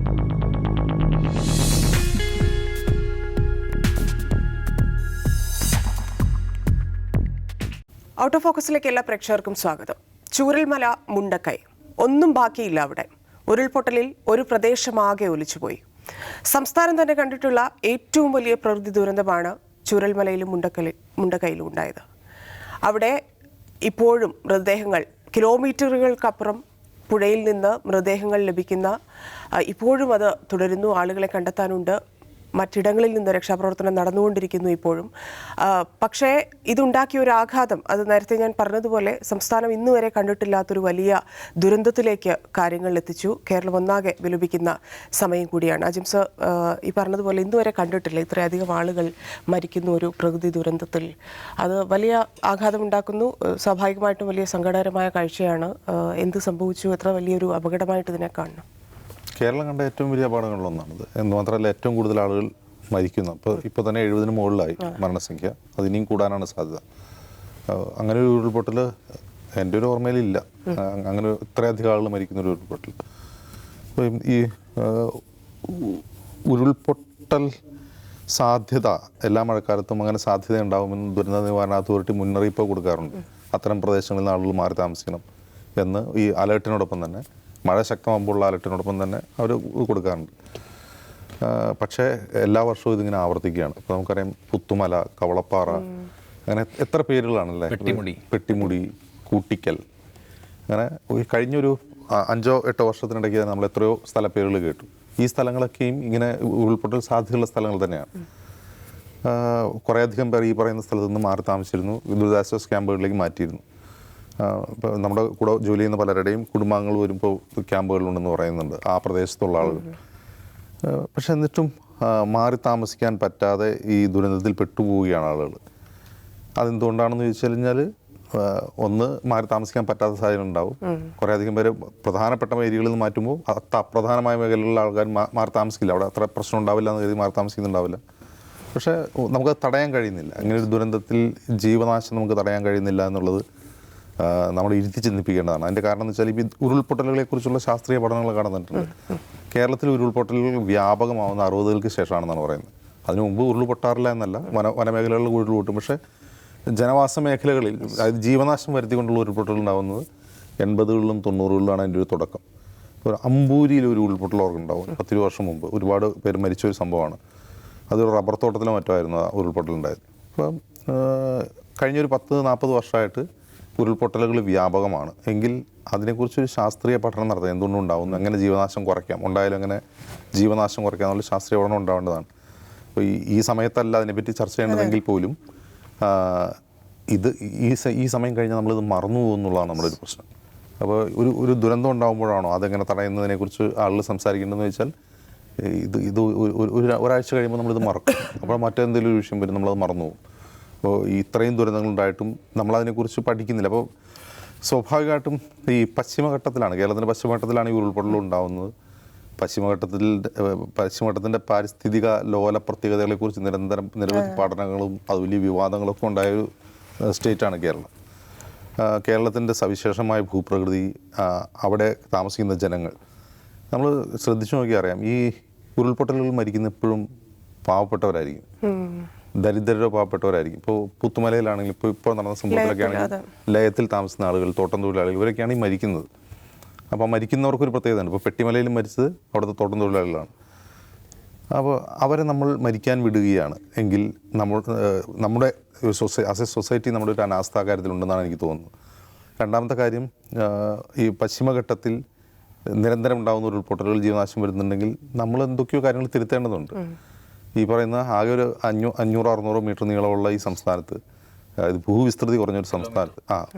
Out of ഫോക്കസിലേക്ക് എല്ലാ പ്രേക്ഷകർക്കും സ്വാഗതം. ചൂരൽമല മുണ്ടക്കൈ, ഒന്നും ബാക്കിയില്ല അവിടെ. ഉരുൾപൊട്ടലിൽ ഒരു പ്രദേശമാകെ ഒലിച്ചുപോയി. സംസ്ഥാനം തന്നെ കണ്ടിട്ടുള്ള ഏറ്റവും വലിയ പ്രകൃതി ദുരന്തമാണ് ചൂരൽമലയിലും മുണ്ടക്കൈയിലും ഉണ്ടായത്. അവിടെ ഇപ്പോഴും മൃതദേഹങ്ങൾ, കിലോമീറ്ററുകൾക്കപ്പുറം പുഴയിൽ നിന്ന് മൃതദേഹങ്ങൾ ലഭിക്കുന്ന, ഇപ്പോഴും അത് തുടരുന്നു. ആളുകളെ കണ്ടെത്താനുണ്ട്. മറ്റിടങ്ങളിൽ നിന്ന് രക്ഷാപ്രവർത്തനം നടന്നുകൊണ്ടിരിക്കുന്നു ഇപ്പോഴും. പക്ഷേ ഇതുണ്ടാക്കിയ ഒരു ആഘാതം, അത് നേരത്തെ ഞാൻ പറഞ്ഞതുപോലെ സംസ്ഥാനം ഇന്നുവരെ കണ്ടിട്ടില്ലാത്തൊരു വലിയ ദുരന്തത്തിലേക്ക് കാര്യങ്ങൾ എത്തിച്ചു. കേരളം ഒന്നാകെ വിലപിക്കുന്ന സമയം കൂടിയാണ്. അജിംസ് ഈ പറഞ്ഞതുപോലെ ഇന്നുവരെ കണ്ടിട്ടില്ല ഇത്രയധികം ആളുകൾ മരിക്കുന്ന ഒരു പ്രകൃതി ദുരന്തത്തിൽ. അത് വലിയ ആഘാതം ഉണ്ടാക്കുന്നു. സ്വാഭാവികമായിട്ടും വലിയ സങ്കടകരമായ കാഴ്ചയാണ്. എന്ത് സംഭവിച്ചു, എത്ര വലിയൊരു അപകടമായിട്ട് ഇതിനെ കാണണം. കേരളം കണ്ട ഏറ്റവും വലിയ അപകടങ്ങളിലൊന്നാണിത്. എന്ന് മാത്രമല്ല ഏറ്റവും കൂടുതൽ ആളുകൾ മരിക്കുന്നു. ഇപ്പോൾ തന്നെ 70 മുകളിലായി മരണസംഖ്യ. അതിനിയും കൂടാനാണ് സാധ്യത. അങ്ങനെ ഒരു ഉരുൾപൊട്ടൽ എൻ്റെ ഒരു ഓർമ്മയിലില്ല. അങ്ങനെ ഇത്രയധികം ആളുകൾ മരിക്കുന്ന ഒരു ഉരുൾപൊട്ടൽ. അപ്പം ഈ ഉരുൾപൊട്ടൽ സാധ്യത എല്ലാ മഴക്കാലത്തും അങ്ങനെ സാധ്യത ഉണ്ടാകുമെന്ന് ദുരന്ത നിവാരണ അതോറിറ്റി മുന്നറിയിപ്പ് കൊടുക്കാറുണ്ട്. അത്തരം പ്രദേശങ്ങളിൽ നിന്ന് ആളുകൾ മാറി താമസിക്കണം എന്ന് ഈ അലേർട്ടിനോടൊപ്പം തന്നെ, മഴ ശക്തമാകുമ്പോഴുള്ള അലർട്ടിനോടൊപ്പം തന്നെ അവർ കൊടുക്കാറുണ്ട്. പക്ഷേ എല്ലാ വർഷവും ഇതിങ്ങനെ ആവർത്തിക്കുകയാണ്. ഇപ്പോൾ നമുക്കറിയാം പുത്തുമല, കവളപ്പാറ, അങ്ങനെ എത്ര പേരുകളാണല്ലേ, പെട്ടിമുടി, കൂട്ടിക്കൽ, അങ്ങനെ കഴിഞ്ഞൊരു 5-8 വർഷത്തിനിടയ്ക്ക് നമ്മൾ എത്രയോ സ്ഥലപ്പേരുകൾ കേട്ടു. ഈ സ്ഥലങ്ങളൊക്കെയും ഇങ്ങനെ ഉരുൾപൊട്ടൽ സാധ്യതയുള്ള സ്ഥലങ്ങൾ തന്നെയാണ്. കുറേയധികം പേർ ഈ പറയുന്ന സ്ഥലത്ത് നിന്ന് മാറി താമസിച്ചിരുന്നു. ദുരിതാശ്വാസ ക്യാമ്പുകളിലേക്ക് മാറ്റിയിരുന്നു. ഇപ്പോൾ നമ്മുടെ കൂടെ ജോലി ചെയ്യുന്ന പലരുടെയും കുടുംബാംഗങ്ങൾ വരുമ്പോൾ ക്യാമ്പുകളുണ്ടെന്ന് പറയുന്നുണ്ട് ആ പ്രദേശത്തുള്ള ആളുകൾ. പക്ഷെ എന്നിട്ടും മാറി താമസിക്കാൻ പറ്റാതെ ഈ ദുരന്തത്തിൽ പെട്ടുപോവുകയാണ് ആളുകൾ. അതെന്തുകൊണ്ടാണെന്ന് ചോദിച്ചു കഴിഞ്ഞാൽ, ഒന്ന്, മാറി താമസിക്കാൻ പറ്റാത്ത സാഹചര്യം ഉണ്ടാവും. കുറേയധികം പേര് പ്രധാനപ്പെട്ട ഏരിയകളിൽ നിന്ന് മാറ്റുമ്പോൾ അപ്രധാനമായ മേഖലകളിലുള്ള ആൾക്കാർ മാറി താമസിക്കില്ല. അവിടെ അത്ര പ്രശ്നം ഉണ്ടാവില്ല എന്ന് കരുതി മാറി താമസിക്കുന്നുണ്ടാവില്ല. പക്ഷേ നമുക്കത് തടയാൻ കഴിയുന്നില്ല. അങ്ങനെ ഒരു ദുരന്തത്തിൽ ജീവനാശം നമുക്ക് തടയാൻ കഴിയുന്നില്ല എന്നുള്ളത് നമ്മൾ ഇരുത്തി ചിന്തിപ്പിക്കേണ്ടതാണ്. അതിൻ്റെ കാരണം എന്ന് വെച്ചാൽ, ഈ ഉരുൾപൊട്ടലുകളെക്കുറിച്ചുള്ള ശാസ്ത്രീയ പഠനങ്ങൾ കാണുന്നുണ്ട്. കേരളത്തിൽ ഉരുൾപൊട്ടലുകൾ വ്യാപകമാവുന്ന 60-കൾക്ക് ശേഷമാണെന്നാണ് പറയുന്നത്. അതിനു മുമ്പ് ഉരുൾപൊട്ടാറില്ല എന്നല്ല, വനമേഖലകളിൽ ഉരുൾപൊട്ടും. പക്ഷേ ജനവാസ മേഖലകളിൽ, അതായത് ജീവനാശം വരുത്തിക്കൊണ്ടുള്ള ഉരുൾപൊട്ടൽ ഉണ്ടാകുന്നത് 80-കളിലും 90-കളിലാണ് അതിൻ്റെ ഒരു തുടക്കം. ഒരു അമ്പൂരിയിൽ ഒരു ഉരുൾപൊട്ടൽ ഓർക്കുണ്ടാവും 10 വർഷം മുമ്പ്. ഒരുപാട് പേര് മരിച്ചൊരു സംഭവമാണ്. അതൊരു റബ്ബർ തോട്ടത്തിലോ മറ്റോ ആയിരുന്നു ആ ഉരുൾപൊട്ടലുണ്ടായത്. അപ്പം കഴിഞ്ഞൊരു 10-40 വർഷമായിട്ട് ഉരുൾപൊട്ടലുകൾ വ്യാപകമാണ്. എങ്കിൽ അതിനെക്കുറിച്ചൊരു ശാസ്ത്രീയ പഠനം നടത്താം. എന്തുകൊണ്ടും ഉണ്ടാകുന്നു, എങ്ങനെ ജീവനാശം കുറയ്ക്കാം, ഉണ്ടായാലും എങ്ങനെ ജീവനാശം കുറയ്ക്കാം എന്നുള്ള ശാസ്ത്രീയ പഠനം ഉണ്ടാവേണ്ടതാണ്. അപ്പോൾ ഈ സമയത്തല്ല അതിനെപ്പറ്റി ചർച്ച ചെയ്യേണ്ടതെങ്കിൽ പോലും ഈ സമയം കഴിഞ്ഞാൽ നമ്മളിത് മറന്നു പോകുന്നുള്ളതാണ് നമ്മുടെ ഒരു പ്രശ്നം. അപ്പോൾ ഒരു ദുരന്തം ഉണ്ടാകുമ്പോഴാണോ അതെങ്ങനെ തടയുന്നതിനെക്കുറിച്ച് ആളുകൾ സംസാരിക്കേണ്ടതെന്ന് വെച്ചാൽ, ഇത് ഒരാഴ്ച കഴിയുമ്പോൾ നമ്മളിത് മറക്കും. അപ്പോൾ മറ്റെന്തെങ്കിലും ഒരു വിഷയം വരും, നമ്മളത് മറന്നു പോകും. അപ്പോൾ ഇത്രയും ദുരന്തങ്ങളുണ്ടായിട്ടും നമ്മളതിനെക്കുറിച്ച് പഠിക്കുന്നില്ല. അപ്പോൾ സ്വാഭാവികമായിട്ടും ഈ പശ്ചിമഘട്ടത്തിലാണ്, കേരളത്തിൻ്റെ പശ്ചിമഘട്ടത്തിലാണ് ഈ ഉരുൾപൊട്ടൽ ഉണ്ടാകുന്നത്. പശ്ചിമഘട്ടത്തിൻ്റെ പാരിസ്ഥിതിക ലോല പ്രത്യേകതകളെക്കുറിച്ച് നിരന്തരം നിരവധി പഠനങ്ങളും അത് വലിയ വിവാദങ്ങളൊക്കെ ഉണ്ടായൊരു സ്റ്റേറ്റാണ് കേരളം. കേരളത്തിൻ്റെ സവിശേഷമായ ഭൂപ്രകൃതി, അവിടെ താമസിക്കുന്ന ജനങ്ങൾ, നമ്മൾ ശ്രദ്ധിച്ചു നോക്കിയാൽ അറിയാം, ഈ ഉരുൾപൊട്ടലുകൾ മരിക്കുന്ന എപ്പോഴും പാവപ്പെട്ടവരായിരിക്കും, ദരിദ്രരോ പാവപ്പെട്ടവരായിരിക്കും. ഇപ്പോൾ പുത്തുമലയിലാണെങ്കിൽ, ഇപ്പോൾ നടന്ന സംഭവത്തിലൊക്കെ ആണെങ്കിൽ ലയത്തിൽ താമസിക്കുന്ന ആളുകൾ, തോട്ടം തൊഴിലാളികൾ, ഇവരൊക്കെയാണ് ഈ മരിക്കുന്നത്. അപ്പോൾ മരിക്കുന്നവർക്കൊരു പ്രത്യേകതയാണ്. ഇപ്പോൾ പെട്ടിമലയിൽ മരിച്ചത് അവിടുത്തെ തോട്ടം തൊഴിലാളികളാണ്. അപ്പോൾ അവരെ നമ്മൾ മരിക്കാൻ വിടുകയാണ് എങ്കിൽ നമ്മുടെ ആസ് എ സൊസൈറ്റി നമ്മുടെ ഒരു അനാസ്ഥ കാര്യത്തിലുണ്ടെന്നാണ് എനിക്ക് തോന്നുന്നത്. രണ്ടാമത്തെ കാര്യം, ഈ പശ്ചിമഘട്ടത്തിൽ നിരന്തരം ഉണ്ടാകുന്ന ഉരുൾപൊട്ടലുകൾ ജീവനാശം വരുന്നുണ്ടെങ്കിൽ നമ്മൾ എന്തൊക്കെയോ കാര്യങ്ങൾ തിരുത്തേണ്ടതുണ്ട്. ഈ പറയുന്ന ആകെ ഒരു 500-600 മീറ്റർ നീളമുള്ള ഈ സംസ്ഥാനത്ത്, അതായത് ഭൂവിസ്തൃതി കുറഞ്ഞൊരു സംസ്ഥാനത്ത്,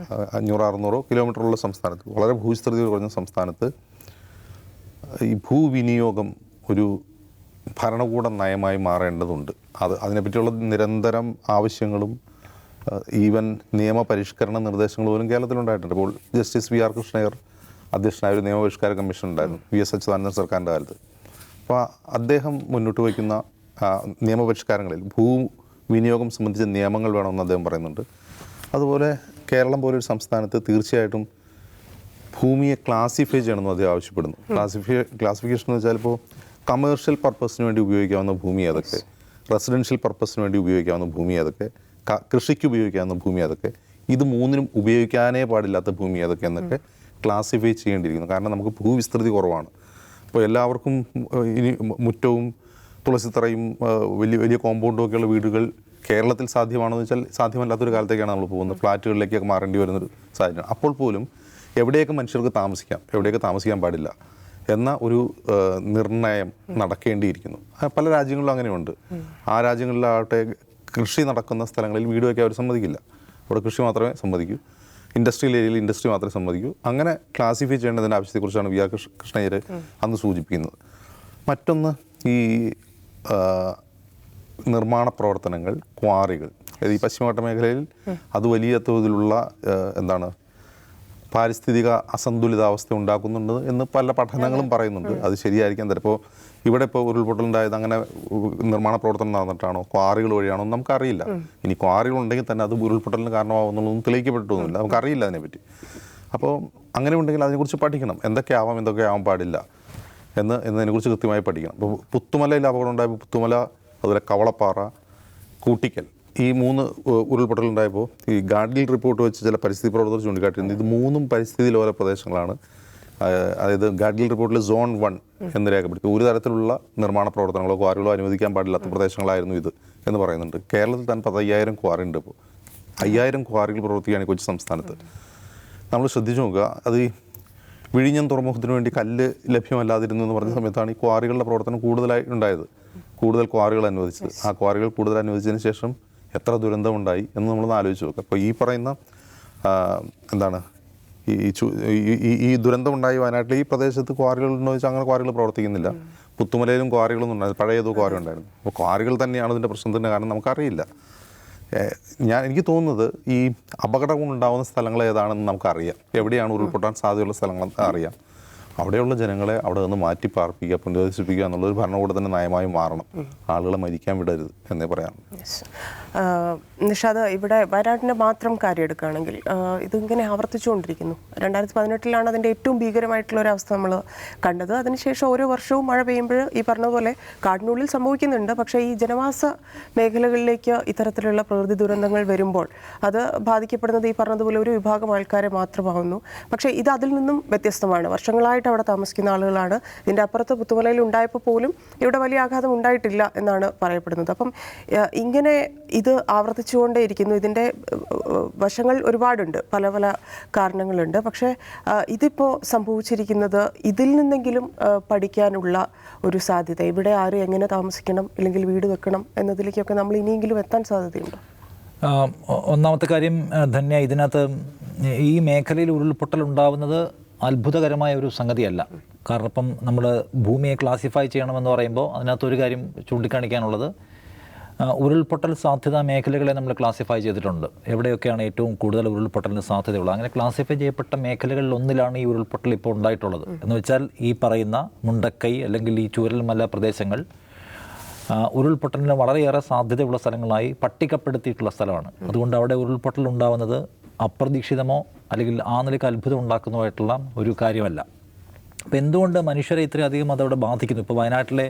500-600 കിലോമീറ്ററുള്ള സംസ്ഥാനത്ത്, വളരെ ഭൂവിസ്തൃതി കുറഞ്ഞ സംസ്ഥാനത്ത് ഈ ഭൂവിനിയോഗം ഒരു ഭരണകൂട നയമായി മാറേണ്ടതുണ്ട്. അതിനെപ്പറ്റിയുള്ള നിരന്തരം ആവശ്യങ്ങളും ഈവൻ നിയമപരിഷ്കരണ നിർദ്ദേശങ്ങൾ പോലും കേരളത്തിലുണ്ടായിട്ടുണ്ട്. ഇപ്പോൾ ജസ്റ്റിസ് വി ആർ കൃഷ്ണയ്യർ അധ്യക്ഷനായ ഒരു നിയമപരിഷ്കാര കമ്മീഷൻ ഉണ്ടായിരുന്നു വി.എസ്. അച്യുതാനന്ദൻ സർക്കാരിൻ്റെ കാലത്ത്. അപ്പോൾ അദ്ദേഹം മുന്നോട്ട് വയ്ക്കുന്ന നിയമപരിഷ്കാരങ്ങളിൽ ഭൂവിനിയോഗം സംബന്ധിച്ച നിയമങ്ങൾ വേണമെന്ന് അദ്ദേഹം പറയുന്നുണ്ട്. അതുപോലെ കേരളം പോലൊരു സംസ്ഥാനത്ത് തീർച്ചയായിട്ടും ഭൂമിയെ ക്ലാസിഫൈ ചെയ്യണമെന്ന് അദ്ദേഹം ആവശ്യപ്പെടുന്നു. ക്ലാസിഫിക്കേഷൻ എന്ന് വെച്ചാൽ ഇപ്പോൾ കമേഴ്ഷ്യൽ പർപ്പസിന് വേണ്ടി ഉപയോഗിക്കാവുന്ന ഭൂമി അതൊക്കെ, റെസിഡൻഷ്യൽ പർപ്പസിന് വേണ്ടി ഉപയോഗിക്കാവുന്ന ഭൂമി അതൊക്കെ, കൃഷിക്ക് ഉപയോഗിക്കാവുന്ന ഭൂമി അതൊക്കെ, ഇത് മൂന്നിനും ഉപയോഗിക്കാനേ പാടില്ലാത്ത ഭൂമി അതൊക്കെ എന്നൊക്കെ ക്ലാസിഫൈ ചെയ്യേണ്ടിയിരിക്കുന്നു. കാരണം നമുക്ക് ഭൂവിസ്തൃതി കുറവാണ്. അപ്പോൾ എല്ലാവർക്കും ഇനി മുറ്റവും തുളസിത്തറയും വലിയ വലിയ കോമ്പൗണ്ടും ഒക്കെയുള്ള വീടുകൾ കേരളത്തിൽ സാധ്യമാണെന്ന് വെച്ചാൽ സാധ്യമല്ലാത്തൊരു കാലത്തേക്കാണ് നമ്മൾ പോകുന്നത്. ഫ്ലാറ്റുകളിലേക്കൊക്കെ മാറേണ്ടി വരുന്നൊരു സാഹചര്യം. അപ്പോൾ പോലും എവിടെയൊക്കെ മനുഷ്യർക്ക് താമസിക്കാം, എവിടെയൊക്കെ താമസിക്കാൻ പാടില്ല എന്ന ഒരു നിർണയം നടക്കേണ്ടിയിരിക്കുന്നു. പല രാജ്യങ്ങളിലും അങ്ങനെയുണ്ട്. ആ രാജ്യങ്ങളിലാവട്ടെ കൃഷി നടക്കുന്ന സ്ഥലങ്ങളിൽ വീട് വയ്ക്കാൻ അവർ സമ്മതിക്കില്ല. അവിടെ കൃഷി മാത്രമേ സമ്മതിക്കൂ. ഇൻഡസ്ട്രിയൽ ഏരിയയിൽ ഇൻഡസ്ട്രി മാത്രമേ സമ്മതിക്കൂ. അങ്ങനെ ക്ലാസിഫൈ ചെയ്യേണ്ടതിൻ്റെ ആവശ്യത്തെക്കുറിച്ചാണ് വി ആർ കൃഷ്ണയ്യർ അന്ന് സൂചിപ്പിക്കുന്നത്. മറ്റൊന്ന് ഈ നിർമ്മാണ പ്രവർത്തനങ്ങൾ, ക്വാറികൾ, അതായത് ഈ പശ്ചിമഘട്ട മേഖലയിൽ അത് വലിയ തോതിലുള്ള പാരിസ്ഥിതിക അസന്തുലിതാവസ്ഥ ഉണ്ടാക്കുന്നുണ്ട് എന്ന് പല പഠനങ്ങളും പറയുന്നുണ്ട്. അത് ശരിയായിരിക്കാം തരാം. ഇപ്പോൾ ഇവിടെ ഇപ്പോൾ ഉരുൾപൊട്ടലുണ്ടായത് അങ്ങനെ നിർമ്മാണ പ്രവർത്തനം നടന്നിട്ടാണോ, ക്വാറികൾ വഴിയാണോ എന്ന് നമുക്കറിയില്ല. ഇനി ക്വാറികൾ ഉണ്ടെങ്കിൽ തന്നെ അത് ഉരുൾപൊട്ടലിന് കാരണമാകുന്നുള്ളതൊന്നും തെളിയിക്കപ്പെട്ടൊന്നുമില്ല, നമുക്കറിയില്ല അതിനെപ്പറ്റി. അപ്പോൾ അങ്ങനെ ഉണ്ടെങ്കിൽ അതിനെക്കുറിച്ച് പഠിക്കണം. എന്തൊക്കെ ആവാൻ പാടില്ല എന്നതിനെക്കുറിച്ച് കൃത്യമായി പഠിക്കണം. ഇപ്പോൾ പുത്തുമലയിൽ അപകടം ഉണ്ടായപ്പോൾ പുത്തുമല, അതുപോലെ കവളപ്പാറ, കൂട്ടിക്കൽ, ഈ 3 ഉരുൾപൊട്ടലുണ്ടായപ്പോൾ ഈ ഗാഡ്ഗിൽ റിപ്പോർട്ട് വെച്ച് ചില പരിസ്ഥിതി പ്രവർത്തകർ ചൂണ്ടിക്കാട്ടിയിരുന്നു. ഇത് 3 പരിസ്ഥിതി ലോല പ്രദേശങ്ങളാണ്. അതായത് ഗാഡ്ഗിൽ റിപ്പോർട്ടിൽ സോൺ 1 എന്ന് രേഖപ്പെടുത്തി ഒരു തരത്തിലുള്ള നിർമ്മാണ പ്രവർത്തനങ്ങളോ ക്വാറികളോ അനുവദിക്കാൻ പാടില്ലാത്ത പ്രദേശങ്ങളായിരുന്നു ഇത് എന്ന് പറയുന്നുണ്ട്. കേരളത്തിൽ തന്നെ 5000 ക്വാറി ഉണ്ട്. ഇപ്പോൾ 5000 ക്വാറികൾ പ്രവർത്തിക്കുകയാണ് കൊച്ചി സംസ്ഥാനത്ത്. നമ്മൾ ശ്രദ്ധിച്ചു നോക്കുക, അത് ഈ വിഴിഞ്ഞം തുറമുഖത്തിന് വേണ്ടി കല്ല് ലഭ്യമല്ലാതിരുന്നു എന്ന് പറഞ്ഞ സമയത്താണ് ഈ ക്വാറികളുടെ പ്രവർത്തനം കൂടുതലായി ഉണ്ടായത്. കൂടുതൽ ക്വാറികൾ അനുവദിച്ചത്. ആ ക്വാറികൾ കൂടുതൽ അനുവദിച്ചതിന് ശേഷം എത്ര ദുരന്തമുണ്ടായി എന്ന് നമ്മളൊന്ന് ആലോചിച്ച് നോക്കുക. അപ്പോൾ ഈ പറയുന്ന ഈ ദുരന്തമുണ്ടായി വയനാട്ടിൽ ഈ പ്രദേശത്ത് ക്വാറികൾ ഉണ്ടോ വെച്ചാൽ അങ്ങനെ ക്വാറികൾ പ്രവർത്തിക്കുന്നില്ല. പുത്തുമലയിലും ക്വാറികളൊന്നും ഉണ്ടായിരുന്നു, പഴയതോ ക്വാറി ഉണ്ടായിരുന്നു. അപ്പോൾ ക്വാറികൾ തന്നെയാണ് ഇതിൻ്റെ പ്രശ്നത്തിൻ്റെ കാരണം നമുക്കറിയില്ല. എനിക്ക് തോന്നുന്നത് ഈ അപകടങ്ങൾ ഉണ്ടാകുന്ന സ്ഥലങ്ങൾ ഏതാണെന്ന് നമുക്കറിയാം. എവിടെയാണ് ഉരുൾപൊട്ടാൻ സാധ്യതയുള്ള സ്ഥലങ്ങൾ അറിയാം. അവിടെയുള്ള ജനങ്ങളെ അവിടെ നിന്ന് മാറ്റി പാർപ്പിക്കുക, പുനരധിവസിപ്പിക്കുക എന്നുള്ളൊരു ഭരണകൂടത്തിൻ്റെ നയമായി മാറണം. ആളുകളെ മരിക്കാൻ വിടരുത് എന്നേ പറയാം. നിഷാദ്, ഇവിടെ വയനാട്ടിൻ്റെ മാത്രം കാര്യം എടുക്കുകയാണെങ്കിൽ ഇതിങ്ങനെ ആവർത്തിച്ചുകൊണ്ടിരിക്കുന്നു. 2018 അതിൻ്റെ ഏറ്റവും ഭീകരമായിട്ടുള്ള ഒരു അവസ്ഥ നമ്മൾ കണ്ടത്. അതിനുശേഷം ഓരോ വർഷവും മഴ പെയ്യുമ്പോൾ ഈ പറഞ്ഞ പോലെ കാടിനുള്ളിൽ സംഭവിക്കുന്നുണ്ട്. പക്ഷേ ഈ ജനവാസ മേഖലകളിലേക്ക് ഇത്തരത്തിലുള്ള പ്രകൃതി ദുരന്തങ്ങൾ വരുമ്പോൾ അത് ബാധിക്കപ്പെടുന്നത് ഈ പറഞ്ഞതുപോലെ ഒരു വിഭാഗം ആൾക്കാരെ മാത്രമാവുന്നു. പക്ഷേ ഇത് അതിൽ നിന്നും വ്യത്യസ്തമാണ്. വർഷങ്ങളായിട്ട് അവിടെ താമസിക്കുന്ന ആളുകളാണ്. ഇതിൻ്റെ അപ്പുറത്ത് പുത്തുമലയിൽ ഉണ്ടായപ്പോൾ പോലും ഇവിടെ വലിയ ആഘാതം ഉണ്ടായിട്ടില്ല എന്നാണ് പറയപ്പെടുന്നത്. അപ്പം ഇങ്ങനെ ഇത് ആവർത്തിച്ചുകൊണ്ടേയിരിക്കുന്നു. ഇതിൻ്റെ വശങ്ങൾ ഒരുപാടുണ്ട്, പല പല കാരണങ്ങളുണ്ട്. പക്ഷേ ഇതിപ്പോൾ സംഭവിച്ചിരിക്കുന്നത് ഇതിൽ നിന്നെങ്കിലും പഠിക്കാനുള്ള ഒരു സാധ്യത, ഇവിടെ ആര് എങ്ങനെ താമസിക്കണം അല്ലെങ്കിൽ വീട് വെക്കണം എന്നതിലേക്കൊക്കെ നമ്മൾ ഇനിയെങ്കിലും എത്താൻ സാധ്യതയുണ്ടോ? ഒന്നാമത്തെ കാര്യം ധന്യ, ഇതിനകത്ത് ഈ മേഖലയിൽ ഉരുൾപൊട്ടൽ ഉണ്ടാവുന്നത് അത്ഭുതകരമായ ഒരു സംഗതിയല്ല. കാരണം ഇപ്പം നമ്മൾ ഭൂമിയെ ക്ലാസിഫൈ ചെയ്യണമെന്ന് പറയുമ്പോൾ അതിനകത്തൊരു കാര്യം ചൂണ്ടിക്കാണിക്കാനുള്ളത്, ഉരുൾപൊട്ടൽ സാധ്യതാ മേഖലകളെ നമ്മൾ ക്ലാസിഫൈ ചെയ്തിട്ടുണ്ട്. എവിടെയൊക്കെയാണ് ഏറ്റവും കൂടുതൽ ഉരുൾപൊട്ടലിന് സാധ്യതയുള്ളത്. അങ്ങനെ ക്ലാസിഫൈ ചെയ്യപ്പെട്ട മേഖലകളിൽ ഒന്നിലാണ് ഈ ഉരുൾപൊട്ടൽ ഇപ്പോൾ ഉണ്ടായിട്ടുള്ളത്. എന്ന് വെച്ചാൽ ഈ പറയുന്ന മുണ്ടക്കൈ അല്ലെങ്കിൽ ഈ ചൂരൽമല പ്രദേശങ്ങൾ ഉരുൾപൊട്ടലിന് വളരെയേറെ സാധ്യതയുള്ള സ്ഥലങ്ങളായി പട്ടികപ്പെടുത്തിയിട്ടുള്ള സ്ഥലമാണ്. അതുകൊണ്ട് അവിടെ ഉരുൾപൊട്ടൽ ഉണ്ടാകുന്നത് അപ്രതീക്ഷിതമോ അല്ലെങ്കിൽ ആ നിലയ്ക്ക് അത്ഭുതം ഉണ്ടാക്കുന്നതായിട്ടുള്ള ഒരു കാര്യമല്ല. അപ്പോൾ എന്തുകൊണ്ട് മനുഷ്യരെ ഇത്രയധികം അതവിടെ ബാധിക്കുന്നു? ഇപ്പോൾ വയനാട്ടിലെ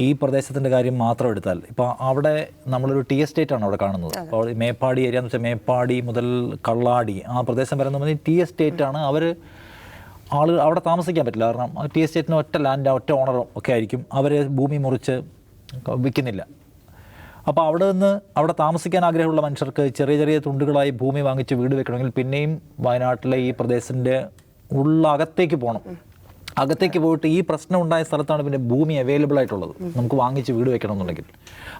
ഈ പ്രദേശത്തിൻ്റെ കാര്യം മാത്രം എടുത്താൽ, ഇപ്പോൾ അവിടെ നമ്മളൊരു ടി എസ്റ്റേറ്റാണ് അവിടെ കാണുന്നത്. അപ്പോൾ മേപ്പാടി ഏരിയ എന്ന് വെച്ചാൽ മേപ്പാടി മുതൽ കള്ളാടി ആ പ്രദേശം വരെ നമ്മൾ ടി എസ്റ്റേറ്റാണ്. ആളുകൾ അവിടെ താമസിക്കാൻ പറ്റില്ല. കാരണം ടി എസ്റ്റേറ്റിന് ഒറ്റ ലാൻഡ്, ഒറ്റ ഓണറും ഒക്കെ ആയിരിക്കും. അവർ ഭൂമി മുറിച്ച് വിൽക്കുന്നില്ല. അപ്പോൾ അവിടെ താമസിക്കാൻ ആഗ്രഹമുള്ള മനുഷ്യർക്ക് ചെറിയ ചെറിയ തുണ്ടുകളായി ഭൂമി വാങ്ങിച്ച് വീട് വെക്കണമെങ്കിൽ പിന്നെയും വയനാട്ടിലെ ഈ പ്രദേശത്തിൻ്റെ അകത്തേക്ക് പോകണം. അകത്തേക്ക് പോയിട്ട് ഈ പ്രശ്നം ഉണ്ടായ സ്ഥലത്താണ് പിന്നെ ഭൂമി അവൈലബിൾ ആയിട്ടുള്ളത്, നമുക്ക് വാങ്ങിച്ച് വീട് വെക്കണമെന്നുണ്ടെങ്കിൽ.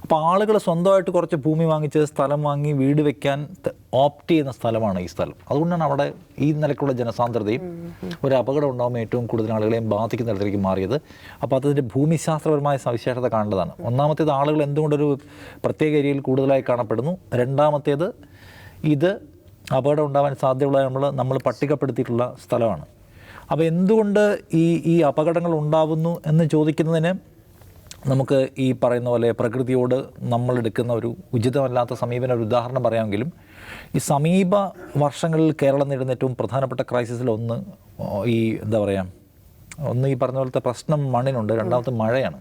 അപ്പോൾ ആളുകൾ സ്വന്തമായിട്ട് കുറച്ച് ഭൂമി വാങ്ങിച്ച് സ്ഥലം വാങ്ങി വീട് വെക്കാൻ ഓപ്റ്റ് ചെയ്യുന്ന സ്ഥലമാണ് ഈ സ്ഥലം. അതുകൊണ്ടാണ് അവിടെ ഈ നിലയ്ക്കുള്ള ജനസാന്ദ്രതയും ഒരു അപകടം ഉണ്ടാകുമ്പോൾ ഏറ്റവും കൂടുതൽ ആളുകളെയും ബാധിക്കുന്ന തരത്തിലേക്ക് മാറിയത്. അപ്പോൾ അതിൻ്റെ ഭൂമിശാസ്ത്രപരമായ സവിശേഷത കാണേണ്ടതാണ്. ഒന്നാമത്തേത്, ആളുകൾ എന്തുകൊണ്ടൊരു പ്രത്യേക ഏരിയയിൽ കൂടുതലായി കാണപ്പെടുന്നു. രണ്ടാമത്തേത്, ഇത് അപകടം ഉണ്ടാകാൻ സാധ്യതയുള്ള നമ്മൾ പട്ടികപ്പെടുത്തിയിട്ടുള്ള സ്ഥലമാണ്. അപ്പോൾ എന്തുകൊണ്ട് ഈ അപകടങ്ങൾ ഉണ്ടാവുന്നു എന്ന് ചോദിക്കുന്നതിന് നമുക്ക് ഈ പറയുന്ന പോലെ പ്രകൃതിയോട് നമ്മളെടുക്കുന്ന ഒരു ഉചിതമല്ലാത്ത സമീപനം ഒരു ഉദാഹരണം പറയാമെങ്കിലും, ഈ സമീപ വർഷങ്ങളിൽ കേരളം നേരിടുന്ന ഏറ്റവും പ്രധാനപ്പെട്ട ക്രൈസിസിലൊന്ന് ഈ എന്താ പറയുക, ഒന്ന് ഈ പറഞ്ഞ പോലത്തെ പ്രശ്നം മണ്ണിനുണ്ട്, രണ്ടാമത്തെ മഴയാണ്.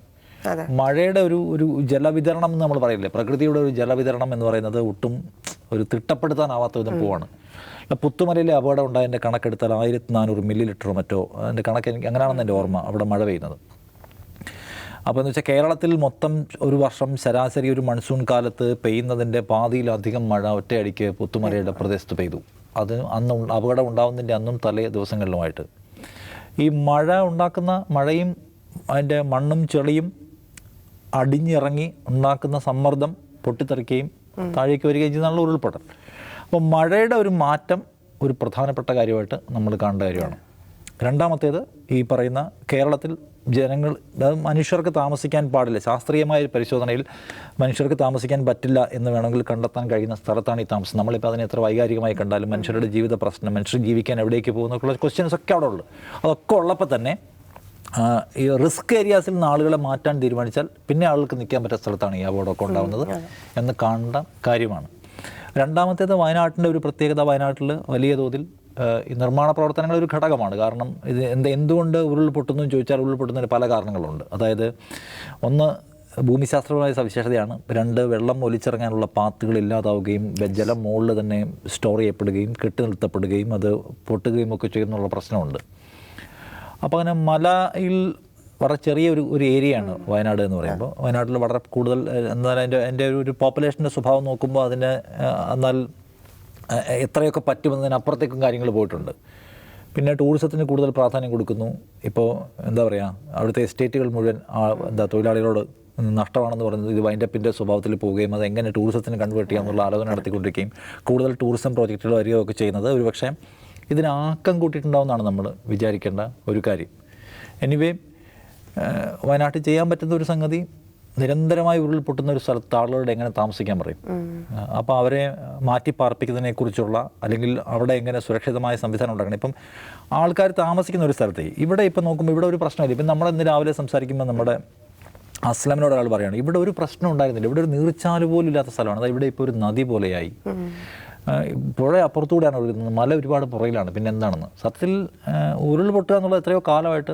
അതെ. മഴയുടെ ഒരു ജലവിതരണം എന്ന് നമ്മൾ പറയില്ലേ, പ്രകൃതിയുടെ ഒരു ജലവിതരണം എന്ന് പറയുന്നത് ഒട്ടും ഒരു തിട്ടപ്പെടുത്താനാവാത്ത വിധം പോവാണ്. പുത്തുമലയിലെ അപകടം ഉണ്ടായതിൻ്റെ കണക്കെടുത്താൽ 1400 മില്ലി ലിറ്ററോ മറ്റോ, അതിൻ്റെ കണക്ക് എനിക്ക് അങ്ങനെയാണെന്ന് എൻ്റെ ഓർമ്മ, അവിടെ മഴ പെയ്യുന്നത്. അപ്പോൾ എന്ന് വെച്ചാൽ കേരളത്തിൽ മൊത്തം ഒരു വർഷം ശരാശരി ഒരു മൺസൂൺ കാലത്ത് പെയ്യുന്നതിൻ്റെ പാതിയിലധികം മഴ ഒറ്റയടിക്ക് പുത്തുമലയുടെ പ്രദേശത്ത് പെയ്തു. അത് അന്ന് അപകടം ഉണ്ടാകുന്നതിൻ്റെ അന്നും തലേ ദിവസങ്ങളിലുമായിട്ട് ഈ മഴ ഉണ്ടാക്കുന്ന മഴയും അതിൻ്റെ മണ്ണും ചെളിയും അടിഞ്ഞിറങ്ങി ഉണ്ടാക്കുന്ന സമ്മർദ്ദം പൊട്ടിത്തെറിക്കുകയും താഴേക്ക് വരികയും ചെയ്യുന്നതാണ് ഉരുൾപൊട്ടൽ. അപ്പോൾ മഴയുടെ ഒരു മാറ്റം ഒരു പ്രധാനപ്പെട്ട കാര്യമായിട്ട് നമ്മൾ കാണേണ്ട കാര്യമാണ്. രണ്ടാമത്തേത് ഈ പറയുന്ന കേരളത്തിൽ ജനങ്ങൾ, അതായത് മനുഷ്യർക്ക് താമസിക്കാൻ പാടില്ല, ശാസ്ത്രീയമായ പരിശോധനയിൽ മനുഷ്യർക്ക് താമസിക്കാൻ പറ്റില്ല എന്ന് വേണമെങ്കിൽ കണ്ടെത്താൻ കഴിയുന്ന സ്ഥലത്താണ് ഈ താമസം. നമ്മളിപ്പോൾ അതിനെ എത്ര വൈകാരികമായി കണ്ടാലും മനുഷ്യരുടെ ജീവിത പ്രശ്നം, മനുഷ്യർ ജീവിക്കാൻ എവിടേക്ക് പോകുന്നൊക്കെയുള്ള ക്വസ്റ്റ്യൻസ് ഒക്കെ അവിടെ ഉള്ളു. അതൊക്കെ ഉള്ളപ്പോൾ തന്നെ ഈ റിസ്ക് ഏരിയാസിൽ നിന്ന് ആളുകളെ മാറ്റാൻ തീരുമാനിച്ചാൽ പിന്നെ ആളുകൾക്ക് നിൽക്കാൻ പറ്റുന്ന സ്ഥലത്താണ് ഈ അപകടമൊക്കെ ഉണ്ടാകുന്നത് എന്ന് കാണേണ്ട കാര്യമാണ്. രണ്ടാമത്തേത് വയനാട്ടിൻ്റെ ഒരു പ്രത്യേകത, വയനാട്ടിൽ വലിയ തോതിൽ ഈ നിർമ്മാണ പ്രവർത്തനങ്ങൾ ഒരു ഘടകമാണ്. കാരണം ഇത് എന്തുകൊണ്ട് ഉരുൾപൊട്ടുന്നു എന്ന് ചോദിച്ചാൽ ഉരുൾപൊട്ടുന്നതിന് പല കാരണങ്ങളുണ്ട്. അതായത് ഒന്ന് ഭൂമിശാസ്ത്രപരമായ സവിശേഷതയാണ്, രണ്ട് വെള്ളം ഒലിച്ചിറങ്ങാനുള്ള പാത്തുകൾ ഇല്ലാതാവുകയും ജലം മുകളിൽ തന്നെ സ്റ്റോർ ചെയ്യപ്പെടുകയും കെട്ടി നിർത്തപ്പെടുകയും അത് പൊട്ടുകയും ഒക്കെ ചെയ്യുന്നുള്ള പ്രശ്നമുണ്ട്. അപ്പോൾ അങ്ങനെ മലയിൽ വളരെ ചെറിയ ഒരു ഏരിയയാണ് വയനാട് എന്ന് പറയുമ്പോൾ. വയനാട്ടിൽ വളരെ കൂടുതൽ, എന്നാൽ എൻ്റെ ഒരു പോപ്പുലേഷൻ്റെ സ്വഭാവം നോക്കുമ്പോൾ അതിന് എന്നാൽ എത്രയൊക്കെ പറ്റുമെന്നതിനപ്പുറത്തേക്കും കാര്യങ്ങൾ പോയിട്ടുണ്ട്. പിന്നെ ടൂറിസത്തിന് കൂടുതൽ പ്രാധാന്യം കൊടുക്കുന്നു. ഇപ്പോൾ എന്താ പറയുക, അവിടുത്തെ എസ്റ്റേറ്റുകൾ മുഴുവൻ തൊഴിലാളികളോട് നഷ്ടമാണെന്ന് പറയുന്നത് ഇത് വൈൻഡപ്പിൻ്റെ സ്വഭാവത്തിൽ പോവുകയും അത് എങ്ങനെ ടൂറിസത്തിന് കൺവേർട്ട് ചെയ്യാമെന്നുള്ള ആലോചന നടത്തിക്കൊണ്ടിരിക്കുകയും കൂടുതൽ ടൂറിസം പ്രോജക്റ്റുകൾ വരികയൊക്കെ ചെയ്യുന്നത് ഒരുപക്ഷെ ഇതിന് ആക്കം കൂട്ടിയിട്ടുണ്ടാവുമെന്നാണ് നമ്മൾ വിചാരിക്കേണ്ട ഒരു കാര്യം. എനിവേ, വയനാട്ടിൽ ചെയ്യാൻ പറ്റുന്ന ഒരു സംഗതി, നിരന്തരമായി ഉരുൾപൊട്ടുന്ന ഒരു സ്ഥലത്ത് ആളുകളോട് എങ്ങനെ താമസിക്കാൻ പറയും. അപ്പോൾ അവരെ മാറ്റി പാർപ്പിക്കുന്നതിനെക്കുറിച്ചുള്ള, അല്ലെങ്കിൽ അവിടെ എങ്ങനെ സുരക്ഷിതമായ സംവിധാനം ഉണ്ടാക്കണം. ഇപ്പം ആൾക്കാർ താമസിക്കുന്ന ഒരു സ്ഥലത്ത് ഇവിടെ ഇപ്പം നോക്കുമ്പോൾ ഇവിടെ ഒരു പ്രശ്നമില്ല. ഇപ്പം നമ്മളിന്ന് രാവിലെ സംസാരിക്കുമ്പോൾ നമ്മുടെ അസ്ലമിനോട് ഒരാൾ പറയുകയാണ്, ഇവിടെ ഒരു പ്രശ്നം ഉണ്ടായിരുന്നില്ല, ഇവിടെ ഒരു നീർച്ചാല് പോലും ഇല്ലാത്ത സ്ഥലമാണ്, അതായത് ഇവിടെ ഇപ്പോൾ ഒരു നദി പോലെയായി, പുഴ അപ്പുറത്തൂടെയാണ് ഒഴുകുന്നത്, മല ഒരുപാട് പുറയിലാണ്, പിന്നെ എന്താണെന്ന്. സത്യത്തിൽ ഉരുൾപൊട്ടുക എന്നുള്ളത് എത്രയോ കാലമായിട്ട്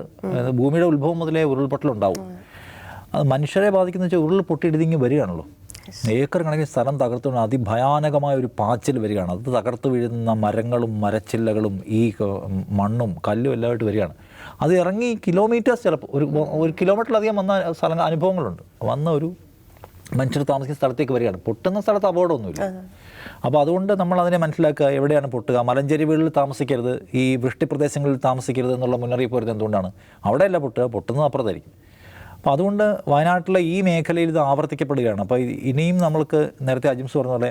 ഭൂമിയുടെ ഉത്ഭവം മുതലേ ഉരുൾപൊട്ടലുണ്ടാവും. അത് മനുഷ്യരെ ബാധിക്കുന്ന വെച്ചാൽ ഉരുൾ പൊട്ടിയിടിഞ്ഞ് വരികയാണല്ലോ, ഏക്കർ കണക്കിന് സ്ഥലം തകർത്തുകൊണ്ട് അതിഭയാനകമായ ഒരു പാച്ചിൽ വരികയാണ്. അത് തകർത്ത് വീഴുന്ന മരങ്ങളും മരച്ചില്ലകളും ഈ മണ്ണും കല്ലും എല്ലാമായിട്ട് വരികയാണ്. അത് ഇറങ്ങി കിലോമീറ്റേഴ്സ്, ചിലപ്പോൾ ഒരു കിലോമീറ്ററിലധികം വന്ന അനുഭവങ്ങളുണ്ട്. വന്ന ഒരു മനുഷ്യർ താമസിക്കുന്ന സ്ഥലത്തേക്ക് വരികയാണ്. പൊട്ടുന്ന സ്ഥലത്ത് അപകടമൊന്നുമില്ല. അപ്പോൾ അതുകൊണ്ട് നമ്മൾ അതിനെ മനസ്സിലാക്കുക, എവിടെയാണ് പൊട്ടുക, മലഞ്ചെരിവുകളിൽ താമസിക്കരുത്, ഈ വൃഷ്ടിപ്രദേശങ്ങളിൽ താമസിക്കരുത് എന്നുള്ള മുന്നറിയിപ്പ് വരുന്നത് എന്തുകൊണ്ടാണ്? അവിടെയല്ല പൊട്ടുക, പൊട്ടുന്നത് അപ്പുറത്തായിരിക്കും. അപ്പോൾ അതുകൊണ്ട് വയനാട്ടിലെ ഈ മേഖലയിൽ ഇത് ആവർത്തിക്കപ്പെടുകയാണ്. അപ്പോൾ ഇനിയും നമ്മൾക്ക് നേരത്തെ അജിംസ് പറഞ്ഞ പോലെ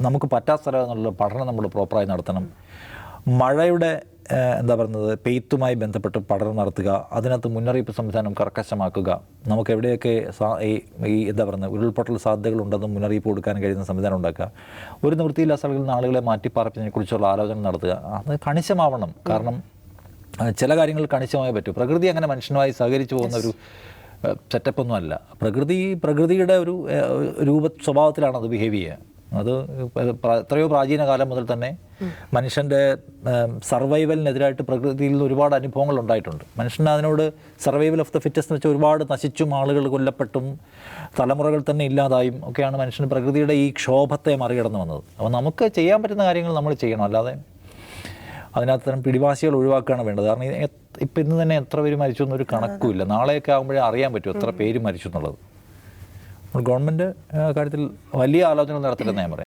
നമുക്ക് പറ്റാത്ത സ്ഥലം എന്നുള്ള പഠനം നമ്മൾ പ്രോപ്പറായി നടത്തണം. മഴയുടെ എന്താ പറയുന്നത്, പെയ്ത്തുമായി ബന്ധപ്പെട്ട് പഠനം നടത്തുക, അതിനകത്ത് മുന്നറിയിപ്പ് സംവിധാനം കർക്കശമാക്കുക, നമുക്ക് എവിടെയൊക്കെ ഈ എന്താ പറയുന്നത് ഉരുൾപൊട്ടൽ സാധ്യതകളുണ്ടെന്ന് മുന്നറിയിപ്പ് കൊടുക്കാൻ കഴിയുന്ന സംവിധാനം ഉണ്ടാക്കുക, ഒരു നിവൃത്തിയില്ല സ്ഥലങ്ങളിൽ നിന്ന് ആളുകളെ മാറ്റിപ്പാർപ്പിച്ചതിനെക്കുറിച്ചുള്ള ആലോചന നടത്തുക. അത് കണിശമാവണം. കാരണം ചില കാര്യങ്ങൾ കണിശമായി പറ്റും. പ്രകൃതി അങ്ങനെ മനുഷ്യനുമായി സഹകരിച്ചു പോകുന്ന ഒരു സെറ്റപ്പൊന്നും അല്ല. പ്രകൃതിയുടെ ഒരു സ്വഭാവത്തിലാണ് അത് ബിഹേവ് ചെയ്യുക. അത് എത്രയോ പ്രാചീന കാലം മുതൽ തന്നെ മനുഷ്യൻ്റെ സർവൈവലിനെതിരായിട്ട് പ്രകൃതിയിൽ നിന്ന് ഒരുപാട് അനുഭവങ്ങൾ ഉണ്ടായിട്ടുണ്ട്. മനുഷ്യന് അതിനോട് സർവൈവൽ ഓഫ് ദ ഫിറ്റസ്റ്റ് എന്ന് വെച്ചാൽ ഒരുപാട് നശിച്ചും ആളുകൾ കൊല്ലപ്പെട്ടും തലമുറകൾ തന്നെ ഇല്ലാതായും ഒക്കെയാണ് മനുഷ്യന് പ്രകൃതിയുടെ ഈ ക്ഷോഭത്തെ മറികടന്ന് വന്നത്. അപ്പോൾ നമുക്ക് ചെയ്യാൻ പറ്റുന്ന കാര്യങ്ങൾ നമ്മൾ ചെയ്യണം, അല്ലാതെ അതിനകത്ത് തരം പിടിവാശികൾ ഒഴിവാക്കുകയാണ് വേണ്ടത്. കാരണം ഇപ്പം ഇന്ന് തന്നെ എത്ര പേര് മരിച്ചു എന്നൊരു കണക്കുമില്ല. നാളെയൊക്കെ ആകുമ്പോഴേ അറിയാൻ പറ്റും എത്ര പേര് മരിച്ചു എന്നുള്ളത്. ഗവൺമെൻറ് കാര്യത്തിൽ വലിയ ആലോചന നടത്തില്ലെന്ന് ഞാൻ പറയാം.